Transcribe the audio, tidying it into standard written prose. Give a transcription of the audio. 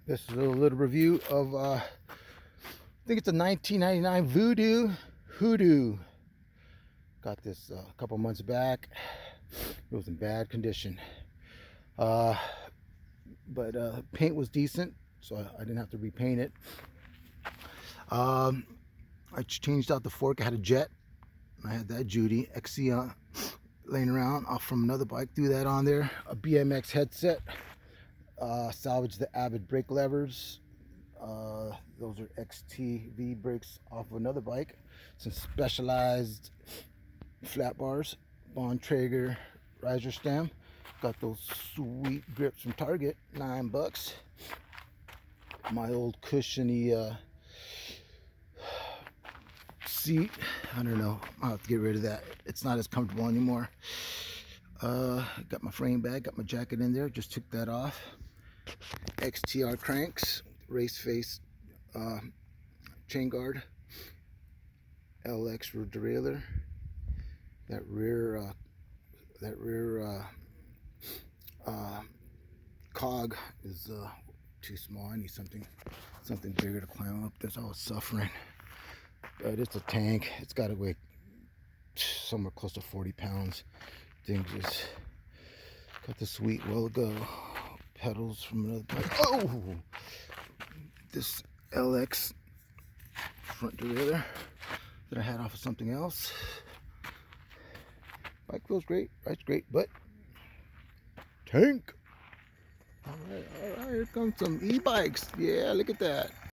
This is a little review of, I think it's a 1999 Voodoo Hoodoo. Got this a couple months back. It was in bad condition. But paint was decent, so I didn't have to repaint it. I changed out the fork. I had a Jet. I had that Judy XC laying around off from another bike. Threw that on there. A BMX headset. Salvaged the Avid brake levers. Those are XTV brakes off of another bike. Some Specialized flat bars. Bond Traeger riser stem. Got those sweet grips from Target. $9. My old cushiony seat. I don't know. I'll have to get rid of that. It's not as comfortable anymore. Got my frame bag. Got my jacket in there. Just took that off. XTR cranks. Race face chain guard. LX rear derailleur. That rear cog is too small. I need something bigger to climb up this. I was suffering. But it's a tank. It's got to weigh somewhere close to 40 pounds. Thing just got the sweet well go pedals from another bike. Oh, this LX front derailleur that I had off of something else. Bike feels great, ride's great, but tank. All right, here comes some e-bikes. Yeah, look at that.